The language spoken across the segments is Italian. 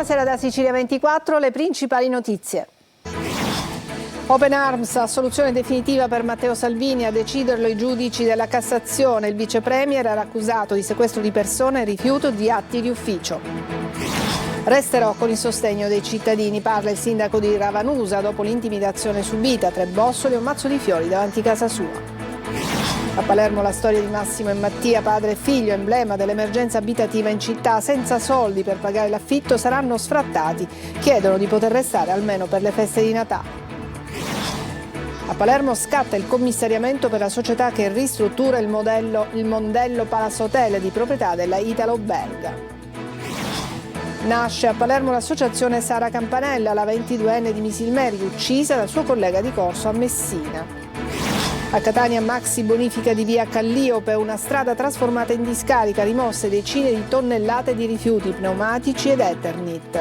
Buonasera da Sicilia 24, le principali notizie. Open Arms, assoluzione definitiva per Matteo Salvini, a deciderlo i giudici della Cassazione. Il vice premier era accusato di sequestro di persona e rifiuto di atti di ufficio. Resterò con il sostegno dei cittadini, parla il sindaco di Ravanusa dopo l'intimidazione subita, 3 bossoli e un mazzo di fiori davanti casa sua. A Palermo la storia di Massimo e Mattia, padre e figlio, emblema dell'emergenza abitativa in città. Senza soldi per pagare l'affitto saranno sfrattati, chiedono di poter restare almeno per le feste di Natale. A Palermo scatta il commissariamento per la società che ristruttura il modello Palazzo Hotel di proprietà della Italo-Belga. Nasce a Palermo l'associazione Sara Campanella, la 22enne di Misilmeri, uccisa dal suo collega di corso a Messina. A Catania maxi bonifica di via Calliope, una strada trasformata in discarica, rimosse decine di tonnellate di rifiuti pneumatici ed Eternit.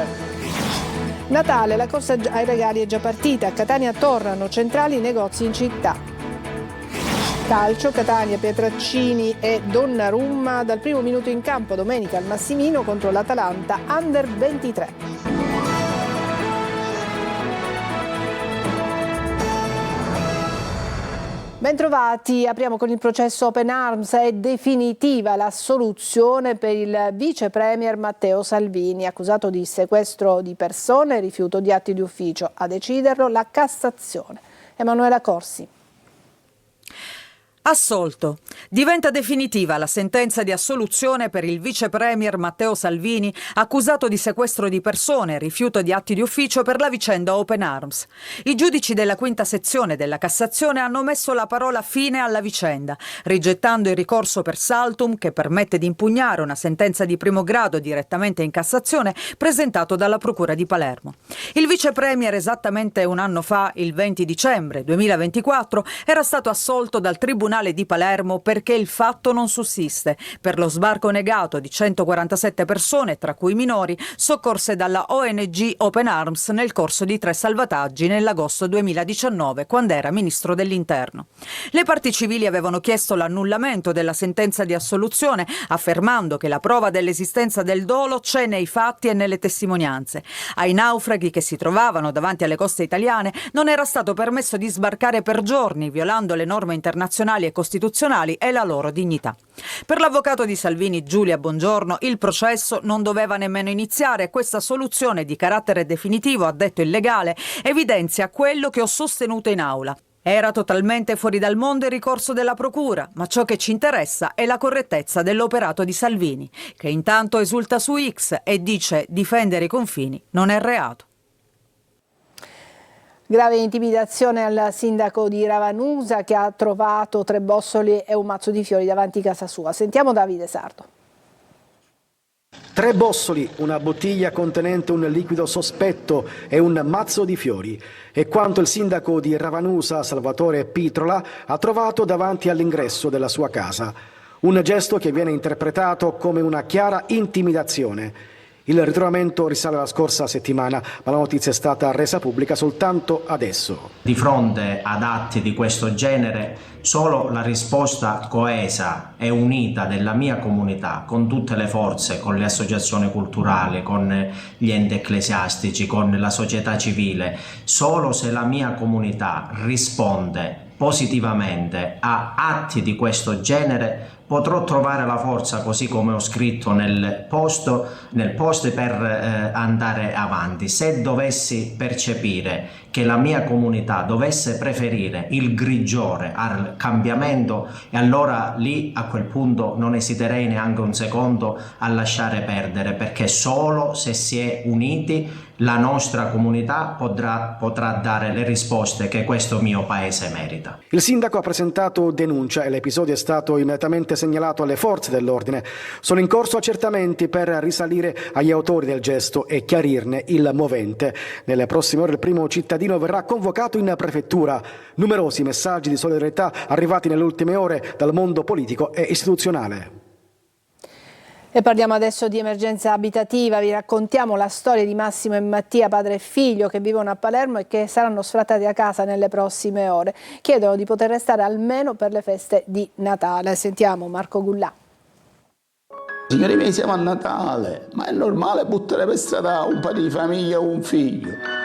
Natale, la corsa ai regali è già partita, a Catania tornano centrali i negozi in città. Calcio, Catania, Pietraccini e Donnarumma dal primo minuto in campo domenica al Massimino contro l'Atalanta Under 23. Bentrovati, apriamo con il processo Open Arms. È definitiva l'assoluzione per il vice premier Matteo Salvini, accusato di sequestro di persone e rifiuto di atti di ufficio. A deciderlo la Cassazione. Emanuela Corsi. Assolto. Diventa definitiva la sentenza di assoluzione per il vice premier Matteo Salvini, accusato di sequestro di persone e rifiuto di atti di ufficio per la vicenda Open Arms. I giudici della quinta sezione della Cassazione hanno messo la parola fine alla vicenda, rigettando il ricorso per saltum che permette di impugnare una sentenza di primo grado direttamente in Cassazione presentato dalla Procura di Palermo. Il vice premier esattamente un anno fa, il 20 dicembre 2024, era stato assolto dal Tribunale di Palermo perché il fatto non sussiste per lo sbarco negato di 147 persone, tra cui minori, soccorse dalla ONG Open Arms nel corso di 3 salvataggi nell'agosto 2019, quando era ministro dell'Interno. Le parti civili avevano chiesto l'annullamento della sentenza di assoluzione, affermando che la prova dell'esistenza del dolo c'è nei fatti e nelle testimonianze. Ai naufraghi che si trovavano davanti alle coste italiane non era stato permesso di sbarcare per giorni, violando le norme internazionali e costituzionali e la loro dignità. Per l'avvocato di Salvini, Giulia Bongiorno, il processo non doveva nemmeno iniziare. Questa soluzione di carattere definitivo, ha detto il legale, evidenzia quello che ho sostenuto in aula. Era totalmente fuori dal mondo il ricorso della Procura, ma ciò che ci interessa è la correttezza dell'operato di Salvini, che intanto esulta su X e dice difendere i confini non è reato. Grave intimidazione al sindaco di Ravanusa che ha trovato 3 bossoli e un mazzo di fiori davanti casa sua. Sentiamo Davide Sardo. 3 bossoli, una bottiglia contenente un liquido sospetto e un mazzo di fiori. È quanto il sindaco di Ravanusa, Salvatore Pitrola, ha trovato davanti all'ingresso della sua casa. Un gesto che viene interpretato come una chiara intimidazione. Il ritrovamento risale alla scorsa settimana, ma la notizia è stata resa pubblica soltanto adesso. Di fronte ad atti di questo genere, solo la risposta coesa e unita della mia comunità, con tutte le forze, con le associazioni culturali, con gli enti ecclesiastici, con la società civile, solo se la mia comunità risponde positivamente a atti di questo genere potrò trovare la forza, così come ho scritto nel post per andare avanti. Se dovessi percepire che la mia comunità dovesse preferire il grigiore al cambiamento, e allora lì a quel punto non esiterei neanche un secondo a lasciare perdere, perché solo se si è uniti la nostra comunità potrà dare le risposte che questo mio paese merita. Il sindaco ha presentato denuncia e l'episodio è stato immediatamente segnalato alle forze dell'ordine. Sono in corso accertamenti per risalire agli autori del gesto e chiarirne il movente. Nelle prossime ore il primo cittadino verrà convocato in prefettura. Numerosi messaggi di solidarietà arrivati nelle ultime ore dal mondo politico e istituzionale. E parliamo adesso di emergenza abitativa. Vi raccontiamo la storia di Massimo e Mattia, padre e figlio, che vivono a Palermo e che saranno sfrattati a casa nelle prossime ore. Chiedono di poter restare almeno per le feste di Natale. Sentiamo Marco Gullà. Signori miei, siamo a Natale, ma è normale buttare per strada un padre di famiglia o un figlio?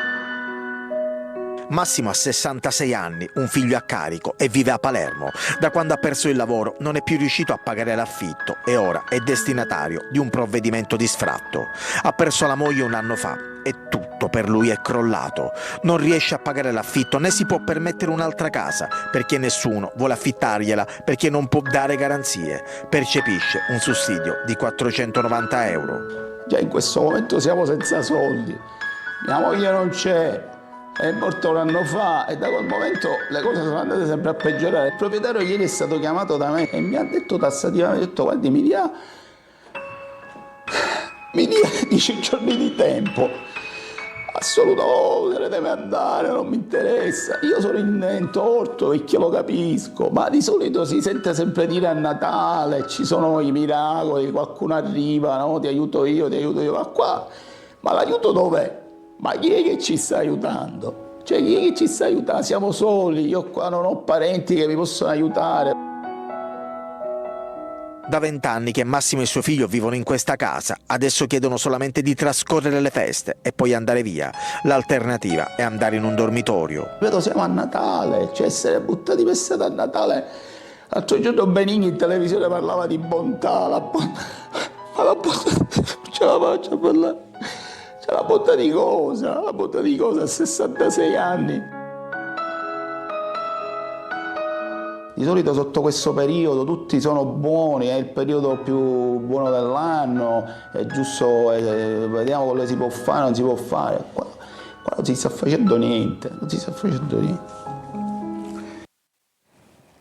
Massimo ha 66 anni, un figlio a carico e vive a Palermo. Da quando ha perso il lavoro non è più riuscito a pagare l'affitto e ora è destinatario di un provvedimento di sfratto. Ha perso la moglie un anno fa e tutto per lui è crollato. Non riesce a pagare l'affitto né si può permettere un'altra casa perché nessuno vuole affittargliela perché non può dare garanzie. Percepisce un sussidio di 490 euro. Già in questo momento siamo senza soldi. Mia moglie non c'è. È morto un anno fa e da quel momento le cose sono andate sempre a peggiorare. Il proprietario ieri è stato chiamato da me e mi ha detto tassativamente, ha detto guardi mi dia 10 giorni di tempo. Assolutamente, deve andare, non mi interessa. Io sono in torto e che lo capisco, ma di solito si sente sempre dire a Natale, ci sono i miracoli, qualcuno arriva, no? Ti aiuto io, ma qua, ma l'aiuto dov'è? Ma chi è che ci sta aiutando? Cioè chi è che ci sta aiutando? Siamo soli, io qua non ho parenti che mi possono aiutare. Da 20 anni che Massimo e suo figlio vivono in questa casa, adesso chiedono solamente di trascorrere le feste e poi andare via. L'alternativa è andare in un dormitorio. Vedo siamo a Natale, cioè essere buttati per strada a Natale. L'altro giorno Benigni in televisione parlava di bontà, la bontà, ma la bontà, non ce la faccio a parlare. C'è la bontà di cosa? La bontà di cosa a 66 anni? Di solito sotto questo periodo tutti sono buoni, è il periodo più buono dell'anno, è giusto, vediamo quello che si può fare, non si può fare. Qua non si sta facendo niente, non si sta facendo niente.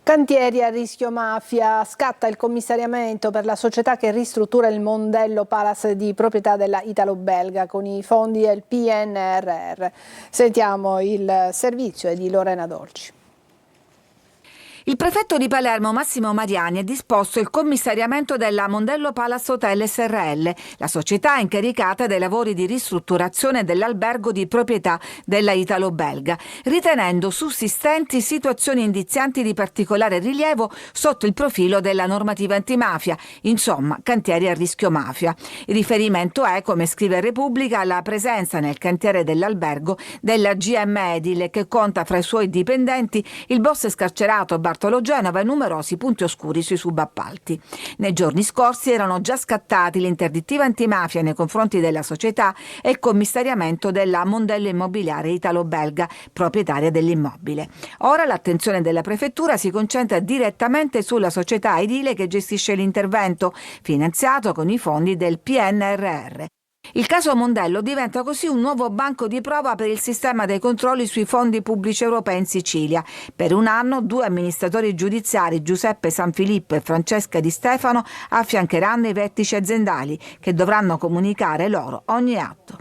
Cantieri a rischio mafia, scatta il commissariamento per la società che ristruttura il Mondello Palace di proprietà della Italo-Belga con i fondi del PNRR. Sentiamo il servizio di Lorena Dolci. Il prefetto di Palermo Massimo Mariani ha disposto il commissariamento della Mondello Palace Hotel Srl, la società incaricata dei lavori di ristrutturazione dell'albergo di proprietà della Italo-Belga, ritenendo sussistenti situazioni indizianti di particolare rilievo sotto il profilo della normativa antimafia, insomma cantieri a rischio mafia. Il riferimento è, come scrive Repubblica, alla presenza nel cantiere dell'albergo della GM Edile, che conta fra i suoi dipendenti il boss scarcerato Bartolo Genova e numerosi punti oscuri sui subappalti. Nei giorni scorsi erano già scattati l'interdittiva antimafia nei confronti della società e il commissariamento della Mondello Immobiliare Italo-Belga, proprietaria dell'immobile. Ora l'attenzione della prefettura si concentra direttamente sulla società edile che gestisce l'intervento, finanziato con i fondi del PNRR. Il caso Mondello diventa così un nuovo banco di prova per il sistema dei controlli sui fondi pubblici europei in Sicilia. Per un anno 2 amministratori giudiziari, Giuseppe Sanfilippo e Francesca Di Stefano, affiancheranno i vertici aziendali che dovranno comunicare loro ogni atto.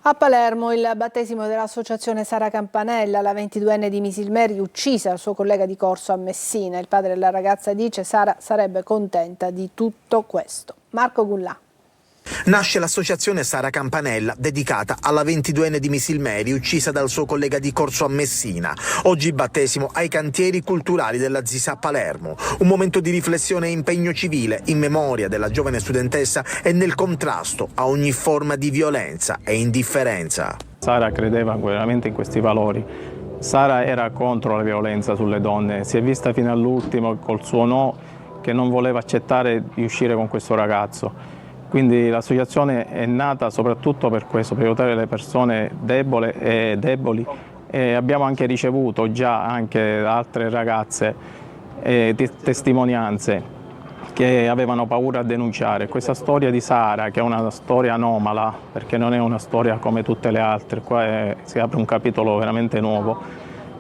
A Palermo il battesimo dell'associazione Sara Campanella, la 22enne di Misilmeri uccisa dal suo collega di corso a Messina. Il padre della ragazza dice Sara sarebbe contenta di tutto questo. Marco Gullà. Nasce l'associazione Sara Campanella, dedicata alla 22enne di Misilmeri, uccisa dal suo collega di corso a Messina. Oggi battesimo ai cantieri culturali della ZISA a Palermo. Un momento di riflessione e impegno civile in memoria della giovane studentessa e nel contrasto a ogni forma di violenza e indifferenza. Sara credeva veramente in questi valori. Sara era contro la violenza sulle donne, si è vista fino all'ultimo col suo no, che non voleva accettare di uscire con questo ragazzo. Quindi l'associazione è nata soprattutto per questo, per aiutare le persone deboli e abbiamo anche ricevuto già anche da altre ragazze testimonianze che avevano paura a denunciare. Questa storia di Sara, che è una storia anomala, perché non è una storia come tutte le altre, qua si apre un capitolo veramente nuovo,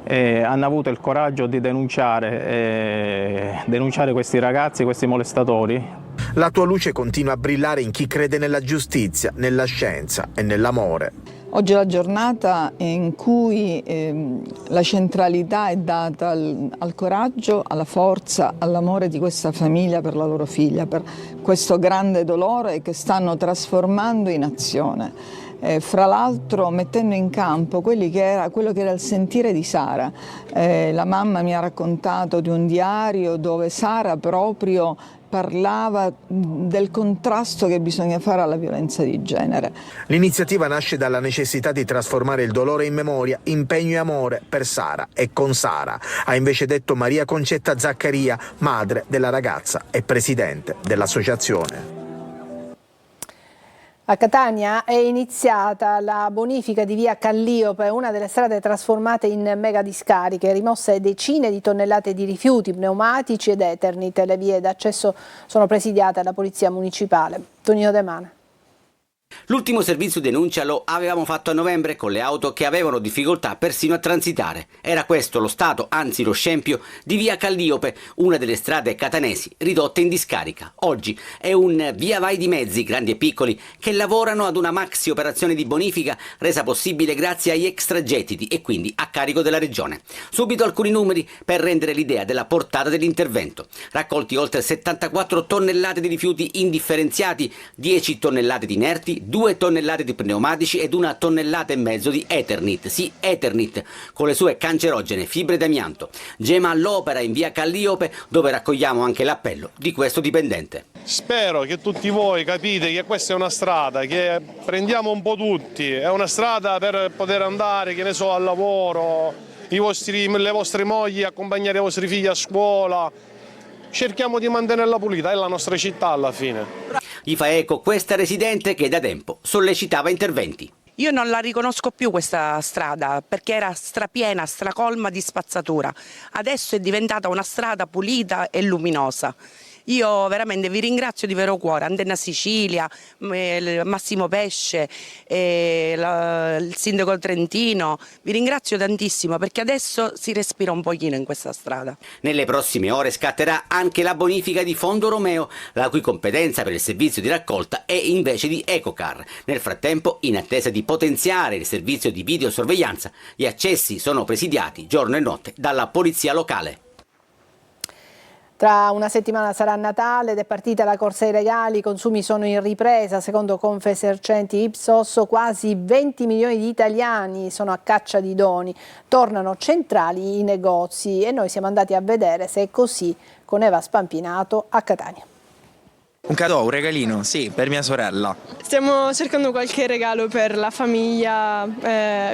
hanno avuto il coraggio di denunciare questi ragazzi, questi molestatori. La tua luce continua a brillare in chi crede nella giustizia, nella scienza e nell'amore. Oggi è la giornata in cui la centralità è data al coraggio, alla forza, all'amore di questa famiglia per la loro figlia, per questo grande dolore che stanno trasformando in azione. fra l'altro mettendo in campo quello che era il sentire di Sara. La mamma mi ha raccontato di un diario dove Sara proprio parlava del contrasto che bisogna fare alla violenza di genere. L'iniziativa nasce dalla necessità di trasformare il dolore in memoria, impegno e amore per Sara e con Sara, ha invece detto Maria Concetta Zaccaria, madre della ragazza e presidente dell'associazione. A Catania è iniziata la bonifica di via Calliope, una delle strade trasformate in mega discariche, rimosse decine di tonnellate di rifiuti, pneumatici ed Eternit. Le vie d'accesso sono presidiate dalla Polizia Municipale. Tonino De Mana. L'ultimo servizio denuncia lo avevamo fatto a novembre con le auto che avevano difficoltà persino a transitare. Era questo lo stato, anzi lo scempio, di via Calliope, una delle strade catanesi ridotte in discarica. Oggi è un via vai di mezzi, grandi e piccoli, che lavorano ad una maxi operazione di bonifica resa possibile grazie agli extragettiti e quindi a carico della Regione. Subito alcuni numeri per rendere l'idea della portata dell'intervento. Raccolti oltre 74 tonnellate di rifiuti indifferenziati, 10 tonnellate di inerti, 2 tonnellate di pneumatici ed 1,5 tonnellate di Eternit, sì Eternit, con le sue cancerogene fibre d'amianto. Gema all'opera in via Calliope, dove raccogliamo anche l'appello di questo dipendente. Spero che tutti voi capite che questa è una strada che prendiamo un po' tutti, è una strada per poter andare, che ne so, al lavoro, le vostre mogli, accompagnare i vostri figli a scuola. Cerchiamo di mantenerla pulita, è la nostra città alla fine. Gli fa eco questa residente che da tempo sollecitava interventi. Io non la riconosco più questa strada perché era strapiena, stracolma di spazzatura. Adesso è diventata una strada pulita e luminosa. Io veramente vi ringrazio di vero cuore, Antenna Sicilia, Massimo Pesce, il sindaco Trentino, vi ringrazio tantissimo perché adesso si respira un pochino in questa strada. Nelle prossime ore scatterà anche la bonifica di Fondo Romeo, la cui competenza per il servizio di raccolta è invece di Ecocar. Nel frattempo, in attesa di potenziare il servizio di videosorveglianza, gli accessi sono presidiati giorno e notte dalla polizia locale. Tra una settimana sarà Natale ed è partita la corsa ai regali, i consumi sono in ripresa. Secondo Confesercenti Ipsos quasi 20 milioni di italiani sono a caccia di doni, tornano centrali i negozi e noi siamo andati a vedere se è così con Eva Spampinato a Catania. Un cadeau, un regalino, sì, per mia sorella. Stiamo cercando qualche regalo per la famiglia,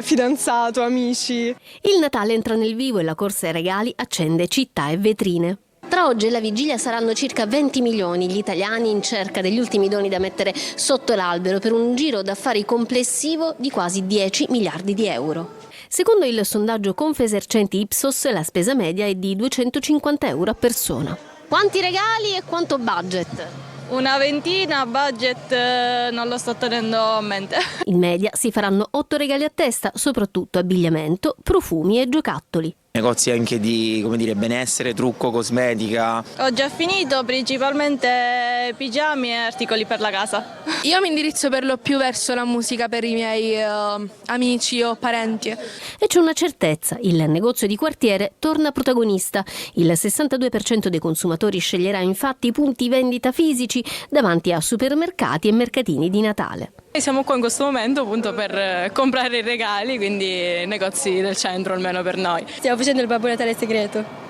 fidanzato, amici. Il Natale entra nel vivo e la corsa ai regali accende città e vetrine. Tra oggi e la vigilia saranno circa 20 milioni gli italiani in cerca degli ultimi doni da mettere sotto l'albero per un giro d'affari complessivo di quasi 10 miliardi di euro. Secondo il sondaggio Confesercenti Ipsos la spesa media è di 250 euro a persona. Quanti regali e quanto budget? Una ventina, budget non lo sto tenendo a mente. In media si faranno 8 regali a testa, soprattutto abbigliamento, profumi e giocattoli. Negozi anche di, come dire, benessere, trucco, cosmetica. Ho già finito, principalmente pigiami e articoli per la casa. Io mi indirizzo per lo più verso la musica per i miei amici o parenti. E c'è una certezza, il negozio di quartiere torna protagonista. Il 62% dei consumatori sceglierà infatti punti vendita fisici davanti a supermercati e mercatini di Natale. Siamo qua in questo momento appunto per comprare i regali, quindi negozi del centro almeno per noi. Stiamo facendo il Babbo Natale segreto.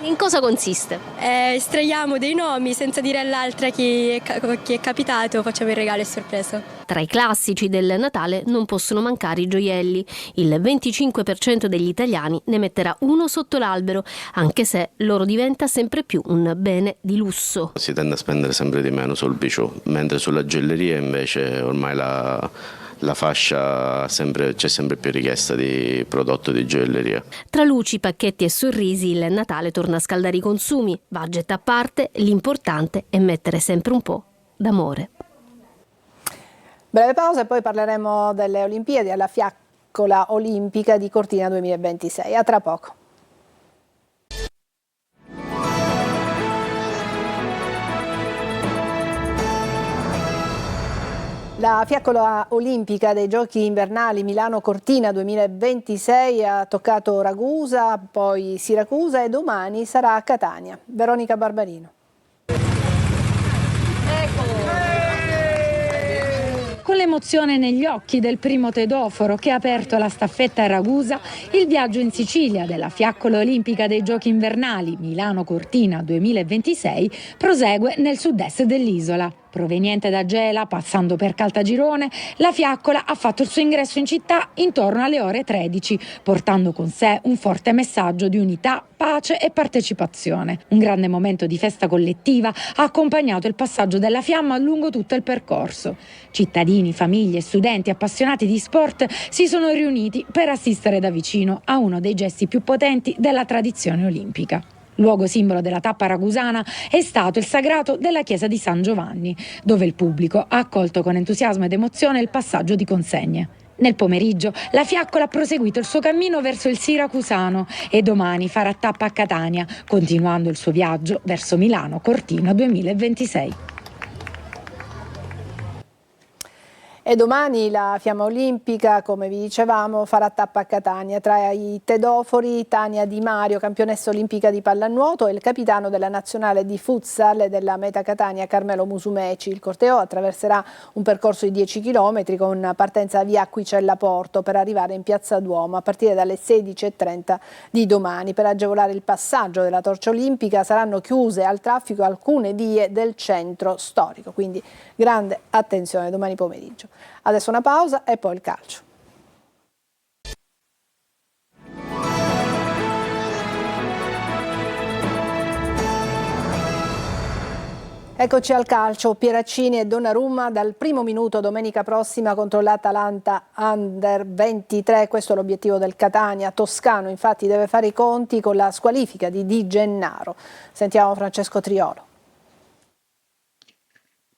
In cosa consiste? Estraiamo dei nomi senza dire all'altra chi è capitato, facciamo il regalo a sorpresa. Tra i classici del Natale non possono mancare i gioielli. Il 25% degli italiani ne metterà uno sotto l'albero, anche se l'oro diventa sempre più un bene di lusso. Si tende a spendere sempre di meno sul bijou, mentre sulla gioielleria invece ormai la fascia c'è sempre più richiesta di prodotto di gioielleria. Tra luci, pacchetti e sorrisi il Natale torna a scaldare i consumi. Budget a parte, l'importante è mettere sempre un po' d'amore. Breve pausa e poi parleremo delle Olimpiadi alla Fiaccola Olimpica di Cortina 2026. A tra poco. La Fiaccola Olimpica dei Giochi Invernali Milano-Cortina 2026 ha toccato Ragusa, poi Siracusa e domani sarà a Catania. Veronica Barbarino. Con l'emozione negli occhi del primo tedoforo che ha aperto la staffetta a Ragusa, il viaggio in Sicilia della fiaccola olimpica dei Giochi invernali Milano-Cortina 2026 prosegue nel sud-est dell'isola. Proveniente da Gela, passando per Caltagirone, la fiaccola ha fatto il suo ingresso in città intorno alle ore 13, portando con sé un forte messaggio di unità, pace e partecipazione. Un grande momento di festa collettiva ha accompagnato il passaggio della fiamma lungo tutto il percorso. Cittadini, famiglie, studenti appassionati di sport si sono riuniti per assistere da vicino a uno dei gesti più potenti della tradizione olimpica. Luogo simbolo della tappa ragusana è stato il sagrato della chiesa di San Giovanni, dove il pubblico ha accolto con entusiasmo ed emozione il passaggio di consegne. Nel pomeriggio la fiaccola ha proseguito il suo cammino verso il Siracusano e domani farà tappa a Catania, continuando il suo viaggio verso Milano-Cortina 2026. E domani la fiamma olimpica, come vi dicevamo, farà tappa a Catania. Tra i tedofori Tania Di Mario, campionessa olimpica di pallanuoto, e il capitano della nazionale di futsal e della Meta Catania Carmelo Musumeci. Il corteo attraverserà un percorso di 10 km con partenza via Acquicella Porto per arrivare in Piazza Duomo a partire dalle 16:30 di domani. Per agevolare il passaggio della torcia olimpica saranno chiuse al traffico alcune vie del centro storico, quindi grande attenzione domani pomeriggio. Adesso una pausa e poi il calcio. Eccoci al calcio. Pieraccini e Donnarumma dal primo minuto domenica prossima contro l'Atalanta Under 23. Questo è l'obiettivo del Catania. Toscano infatti deve fare i conti con la squalifica di Di Gennaro. Sentiamo Francesco Triolo.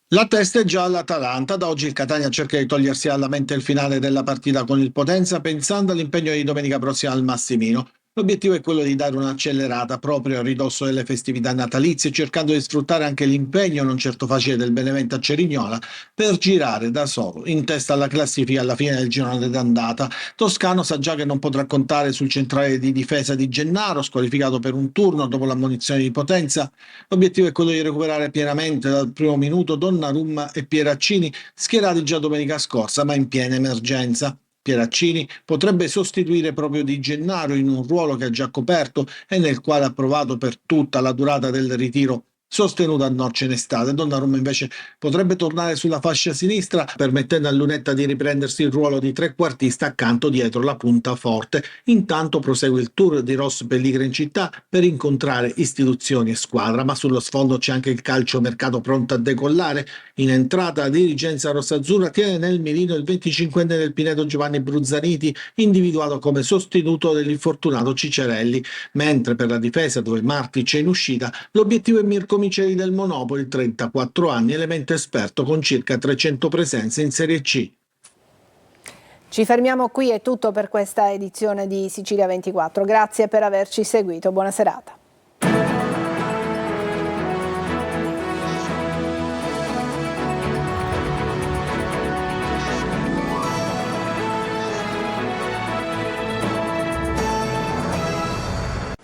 La testa è già all'Atalanta. Da oggi il Catania cerca di togliersi alla mente il finale della partita con il Potenza, pensando all'impegno di domenica prossima al Massimino. L'obiettivo è quello di dare un'accelerata proprio a ridosso delle festività natalizie, cercando di sfruttare anche l'impegno non certo facile del Benevento a Cerignola per girare da solo in testa alla classifica alla fine del girone d'andata. Toscano sa già che non potrà contare sul centrale di difesa di Gennaro, squalificato per un turno dopo l'ammonizione di Potenza. L'obiettivo è quello di recuperare pienamente dal primo minuto Donnarumma e Pieraccini, schierati già domenica scorsa ma in piena emergenza. Pieraccini potrebbe sostituire proprio Di Gennaro in un ruolo che ha già coperto e nel quale ha provato per tutta la durata del ritiro sostenuto a Norcia in estate. Donnarumma invece potrebbe tornare sulla fascia sinistra, permettendo a Lunetta di riprendersi il ruolo di trequartista accanto dietro la punta forte. Intanto prosegue il tour di Ross Pellegrini in città per incontrare istituzioni e squadra, ma sullo sfondo c'è anche il calciomercato pronto a decollare. In entrata la dirigenza rossazzurra tiene nel mirino il 25enne del Pineto Giovanni Bruzzaniti, individuato come sostituto dell'infortunato Cicerelli, mentre per la difesa, dove Martic è in uscita, l'obiettivo è Mirko Miceli del Monopoli, 34 anni, elemento esperto con circa 300 presenze in Serie C. Ci fermiamo qui, è tutto per questa edizione di Sicilia 24. Grazie per averci seguito, buona serata.